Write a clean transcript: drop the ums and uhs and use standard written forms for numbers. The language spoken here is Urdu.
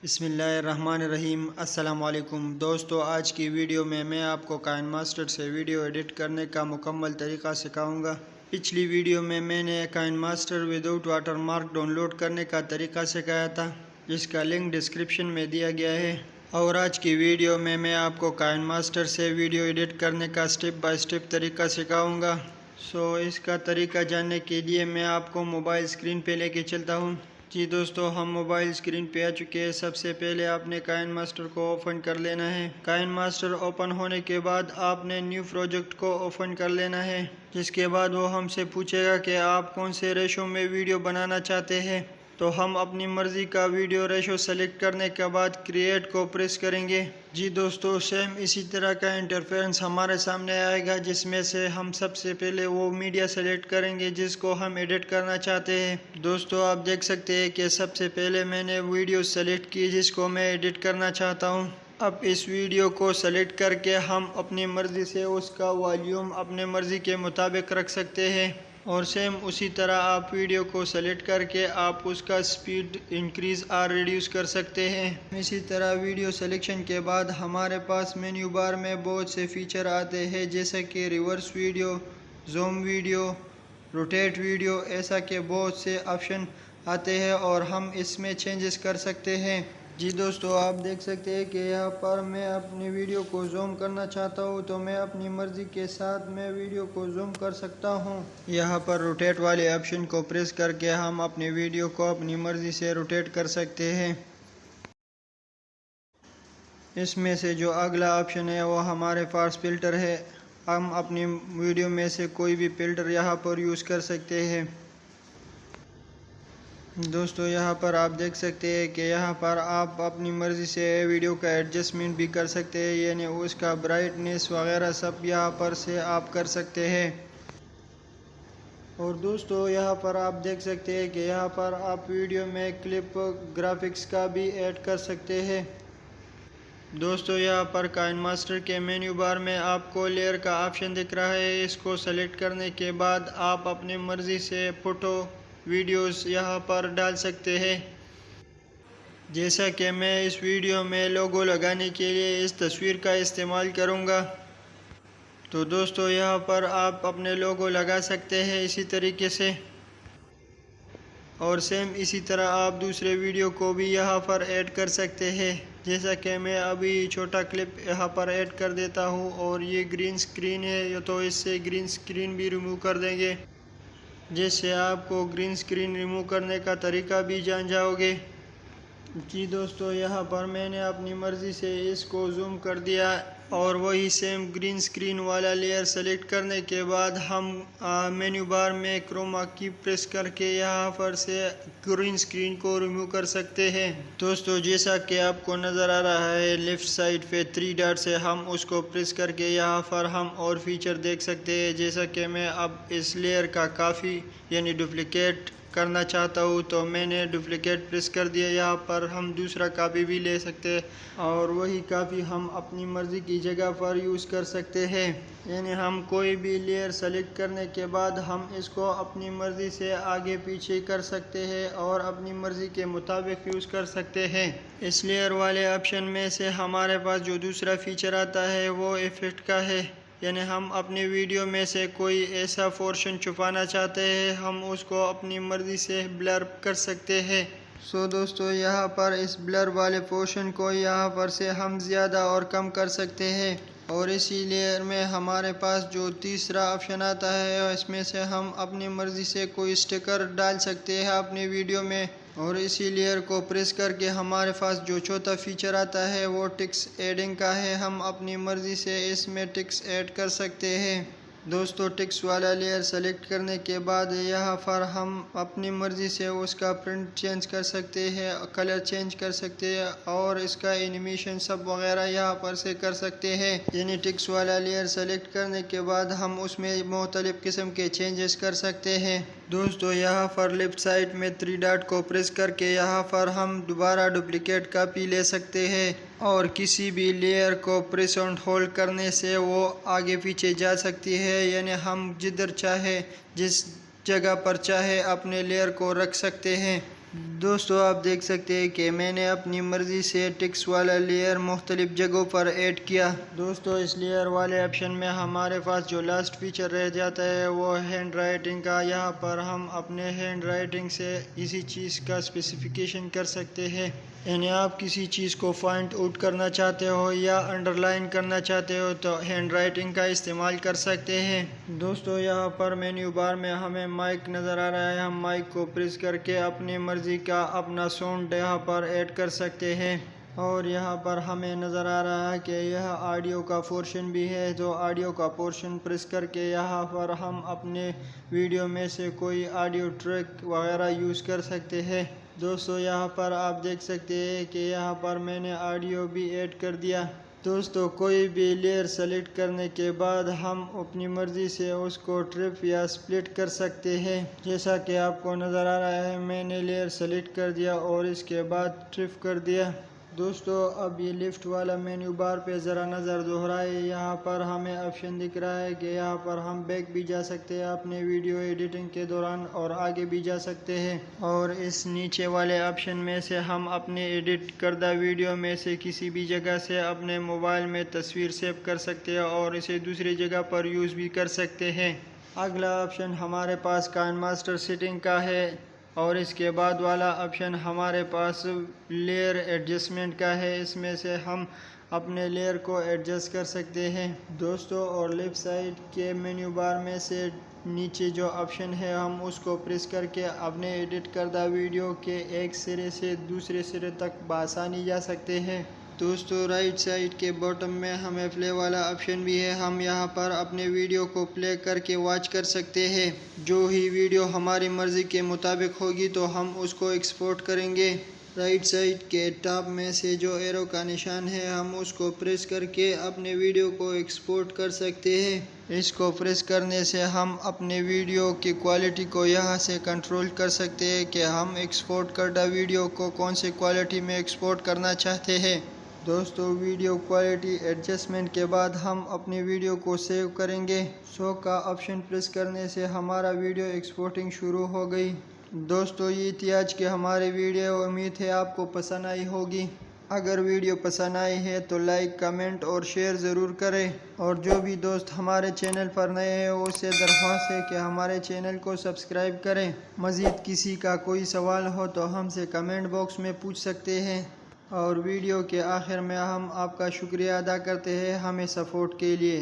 بسم اللہ الرحمن الرحیم۔ السلام علیکم دوستو، آج کی ویڈیو میں آپ کو کائن ماسٹر سے ویڈیو ایڈٹ کرنے کا مکمل طریقہ سکھاؤں گا۔ پچھلی ویڈیو میں نے KineMaster without watermark download کرنے کا طریقہ سکھایا تھا، جس کا لنک ڈسکرپشن میں دیا گیا ہے، اور آج کی ویڈیو میں آپ کو کائن ماسٹر سے ویڈیو ایڈٹ کرنے کا سٹیپ بائی سٹیپ طریقہ سکھاؤں گا۔ اس کا طریقہ جاننے کے لیے میں آپ کو موبائل اسکرین پہ لے کے چلتا ہوں۔ جی دوستو، ہم موبائل اسکرین پہ آ چکے ہیں۔ سب سے پہلے آپ نے کائن ماسٹر کو اوپن کر لینا ہے۔ کائن ماسٹر اوپن ہونے کے بعد آپ نے نیو پروجیکٹ کو اوپن کر لینا ہے، جس کے بعد وہ ہم سے پوچھے گا کہ آپ کون سے ریشو میں ویڈیو بنانا چاہتے ہیں۔ تو ہم اپنی مرضی کا ویڈیو ریشو سلیکٹ کرنے کے بعد کریٹ کو پریس کریں گے۔ جی دوستو، سیم اسی طرح کا انٹرفیرنس ہمارے سامنے آئے گا، جس میں سے ہم سب سے پہلے وہ میڈیا سلیکٹ کریں گے جس کو ہم ایڈٹ کرنا چاہتے ہیں۔ دوستو، آپ دیکھ سکتے ہیں کہ سب سے پہلے میں نے ویڈیو سلیکٹ کی جس کو میں ایڈٹ کرنا چاہتا ہوں۔ اب اس ویڈیو کو سلیکٹ کر کے ہم اپنی مرضی سے اس کا والیوم اپنے مرضی کے مطابق رکھ سکتے ہیں، اور سیم اسی طرح آپ ویڈیو کو سلیکٹ کر کے آپ اس کا سپیڈ انکریز اور ریڈیوس کر سکتے ہیں۔ اسی طرح ویڈیو سلیکشن کے بعد ہمارے پاس مینیو بار میں بہت سے فیچر آتے ہیں، جیسے کہ reverse video, zoom video, rotate video, ایسا کہ بہت سے آپشن آتے ہیں اور ہم اس میں چینجز کر سکتے ہیں۔ جی دوستو، آپ دیکھ سکتے ہیں کہ یہاں پر میں اپنی ویڈیو کو زوم کرنا چاہتا ہوں تو میں اپنی مرضی کے ساتھ میں ویڈیو کو زوم کر سکتا ہوں۔ یہاں پر روٹیٹ والے آپشن کو پریس کر کے ہم اپنی ویڈیو کو اپنی مرضی سے روٹیٹ کر سکتے ہیں۔ اس میں سے جو اگلا آپشن ہے وہ ہمارے پاس فلٹر ہے۔ ہم اپنی ویڈیو میں سے کوئی بھی فلٹر یہاں پر یوز کر سکتے ہیں۔ دوستو، یہاں پر آپ دیکھ سکتے ہیں کہ یہاں پر آپ اپنی مرضی سے ویڈیو کا ایڈجسٹمنٹ بھی کر سکتے ہیں، یعنی اس کا برائٹنیس وغیرہ سب یہاں پر سے آپ کر سکتے ہیں۔ اور دوستو، یہاں پر آپ دیکھ سکتے ہیں کہ یہاں پر آپ ویڈیو میں کلپ گرافکس کا بھی ایڈ کر سکتے ہیں۔ دوستو، یہاں پر کائن ماسٹر کے مینیو بار میں آپ کو لیئر کا آپشن دکھ رہا ہے۔ اس کو سلیکٹ کرنے کے بعد آپ اپنی مرضی سے فوٹو ویڈیوز یہاں پر ڈال سکتے ہیں۔ جیسا کہ میں اس ویڈیو میں لوگو لگانے کے لیے اس تصویر کا استعمال کروں گا، تو دوستو یہاں پر آپ اپنے لوگو لگا سکتے ہیں اسی طریقے سے، اور سیم اسی طرح آپ دوسرے ویڈیو کو بھی یہاں پر ایڈ کر سکتے ہیں۔ جیسا کہ میں ابھی چھوٹا کلپ یہاں پر ایڈ کر دیتا ہوں، اور یہ گرین سکرین ہے تو اس سے گرین سکرین بھی ریموو کر دیں گے، جس سے آپ کو گرین سکرین ریموو کرنے کا طریقہ بھی جان جاؤ گے۔ جی دوستو، یہاں پر میں نے اپنی مرضی سے اس کو زوم کر دیا، اور وہی سیم گرین سکرین والا لیئر سلیکٹ کرنے کے بعد ہم مینیو بار میں کروما کی پریس کر کے یہاں پر سے گرین سکرین کو ریموو کر سکتے ہیں۔ دوستو، جیسا کہ آپ کو نظر آ رہا ہے لیفٹ سائڈ پہ 3 ڈاٹ سے ہم اس کو پریس کر کے یہاں پر ہم اور فیچر دیکھ سکتے ہیں۔ جیسا کہ میں اب اس لیئر کا کاپی یعنی ڈپلیکیٹ کرنا چاہتا ہوں تو میں نے ڈپلیکیٹ پریس کر دیا۔ یہاں پر ہم دوسرا کاپی بھی لے سکتے ہیں، اور وہی کاپی ہم اپنی مرضی کی جگہ پر یوز کر سکتے ہیں، یعنی ہم کوئی بھی لیئر سلیکٹ کرنے کے بعد ہم اس کو اپنی مرضی سے آگے پیچھے کر سکتے ہیں اور اپنی مرضی کے مطابق یوز کر سکتے ہیں۔ اس لیئر والے آپشن میں سے ہمارے پاس جو دوسرا فیچر آتا ہے وہ ایفیکٹ کا ہے، یعنی ہم اپنی ویڈیو میں سے کوئی ایسا پورشن چھپانا چاہتے ہیں، ہم اس کو اپنی مرضی سے بلر کر سکتے ہیں۔ دوستو، یہاں پر اس بلر والے پورشن کو یہاں پر سے ہم زیادہ اور کم کر سکتے ہیں، اور اسی لیئر میں ہمارے پاس جو تیسرا آپشن آتا ہے اس میں سے ہم اپنی مرضی سے کوئی سٹیکر ڈال سکتے ہیں اپنی ویڈیو میں، اور اسی لیئر کو پریس کر کے ہمارے پاس جو چوتھا فیچر آتا ہے وہ ٹیکسٹ ایڈنگ کا ہے۔ ہم اپنی مرضی سے اس میں ٹیکسٹ ایڈ کر سکتے ہیں۔ دوستو، ٹیکسٹ والا لیئر سلیکٹ کرنے کے بعد یہاں پر ہم اپنی مرضی سے اس کا پرنٹ چینج کر سکتے ہیں، کلر چینج کر سکتے ہیں، اور اس کا اینیمیشن سب وغیرہ یہاں پر سے کر سکتے ہیں۔ یعنی ٹیکسٹ والا لیئر سلیکٹ کرنے کے بعد ہم اس میں مختلف قسم کے چینجز کر سکتے ہیں۔ دوستو، یہاں پر لیفٹ سائڈ میں 3 ڈاٹ کو پریس کر کے یہاں پر ہم دوبارہ ڈپلیکیٹ کاپی لے سکتے ہیں، اور کسی بھی لیئر کو پریس اینڈ ہولڈ کرنے سے وہ آگے پیچھے جا سکتی ہے، یعنی ہم جدھر چاہے جس جگہ پر چاہے اپنے لیئر کو رکھ سکتے ہیں۔ دوستو آپ دیکھ سکتے ہیں کہ میں نے اپنی مرضی سے ٹیکسٹ والا لیئر مختلف جگہوں پر ایڈ کیا۔ دوستو اس لیئر والے آپشن میں ہمارے پاس جو لاسٹ فیچر رہ جاتا ہے وہ ہینڈ رائٹنگ کا۔ یہاں پر ہم اپنے ہینڈ رائٹنگ سے اسی چیز کا اسپیسیفیکیشن کر سکتے ہیں، یعنی آپ کسی چیز کو پوائنٹ آؤٹ کرنا چاہتے ہو یا انڈر لائن کرنا چاہتے ہو تو ہینڈ رائٹنگ کا استعمال کر سکتے ہیں۔ دوستو یہاں پر مینیو بار میں ہمیں مائک نظر آ رہا ہے، ہم مائک کو پریس کر کے اپنی مرضی کا اپنا ساؤنڈ یہاں پر ایڈ کر سکتے ہیں، اور یہاں پر ہمیں نظر آ رہا ہے کہ یہ آڈیو کا پورشن بھی ہے، تو آڈیو کا پورشن پریس کر کے یہاں پر ہم اپنے ویڈیو میں سے کوئی آڈیو ٹریک وغیرہ یوز کر سکتے ہیں۔ دوستو یہاں پر آپ دیکھ سکتے ہیں کہ یہاں پر میں نے آڈیو بھی ایڈ کر دیا۔ دوستو کوئی بھی لیئر سلیکٹ کرنے کے بعد ہم اپنی مرضی سے اس کو ٹرپ یا سپلٹ کر سکتے ہیں، جیسا کہ آپ کو نظر آ رہا ہے میں نے لیئر سلیکٹ کر دیا اور اس کے بعد ٹرپ کر دیا۔ دوستو اب یہ لیفٹ والا مینیو بار پہ ذرا نظر دہرائے، یہاں پر ہمیں آپشن دکھ رہا ہے کہ یہاں پر ہم بیک بھی جا سکتے ہیں اپنے ویڈیو ایڈیٹنگ کے دوران اور آگے بھی جا سکتے ہیں، اور اس نیچے والے آپشن میں سے ہم اپنے ایڈٹ کردہ ویڈیو میں سے کسی بھی جگہ سے اپنے موبائل میں تصویر سیو کر سکتے ہیں اور اسے دوسری جگہ پر یوز بھی کر سکتے ہیں۔ اگلا آپشن ہمارے پاس کائن ماسٹر سیٹنگ کا ہے، اور اس کے بعد والا آپشن ہمارے پاس لیئر ایڈجسٹمنٹ کا ہے، اس میں سے ہم اپنے لیئر کو ایڈجسٹ کر سکتے ہیں۔ دوستو اور لیفٹ سائڈ کے مینیو بار میں سے نیچے جو آپشن ہے ہم اس کو پریس کر کے اپنے ایڈٹ کردہ ویڈیو کے ایک سرے سے دوسرے سرے تک بآسانی جا سکتے ہیں۔ دوستو رائٹ سائڈ کے باٹم میں ہمیں پلے والا آپشن بھی ہے، ہم یہاں پر اپنے ویڈیو کو پلے کر کے واچ کر سکتے ہیں۔ جو ہی ویڈیو ہماری مرضی کے مطابق ہوگی تو ہم اس کو ایکسپورٹ کریں گے۔ رائٹ سائڈ کے ٹاپ میں سے جو ایرو کا نشان ہے ہم اس کو پریس کر کے اپنے ویڈیو کو ایکسپورٹ کر سکتے ہیں۔ اس کو پریس کرنے سے ہم اپنے ویڈیو کی کوالٹی کو یہاں سے کنٹرول کر سکتے ہیں کہ ہم ایکسپورٹ کردہ ویڈیو کو کون سی کوالٹی میں ایکسپورٹ کرنا چاہتے ہیں۔ دوستو ویڈیو کوالٹی ایڈجسٹمنٹ کے بعد ہم اپنی ویڈیو کو سیو کریں گے۔ شو کا آپشن پریس کرنے سے ہمارا ویڈیو ایکسپورٹنگ شروع ہو گئی۔ دوستو یہ تھی آج کی ہماری ویڈیو، امید ہے آپ کو پسند آئی ہوگی۔ اگر ویڈیو پسند آئی ہے تو لائک، کمنٹ اور شیئر ضرور کریں، اور جو بھی دوست ہمارے چینل پر نئے ہیں اس سے درخواست ہے کہ ہمارے چینل کو سبسکرائب کریں۔ مزید کسی کا کوئی سوال ہو تو ہم سے کمنٹ باکس میں پوچھ سکتے ہیں، اور ویڈیو کے آخر میں ہم آپ کا شکریہ ادا کرتے ہیں ہمیں سپورٹ کے لیے۔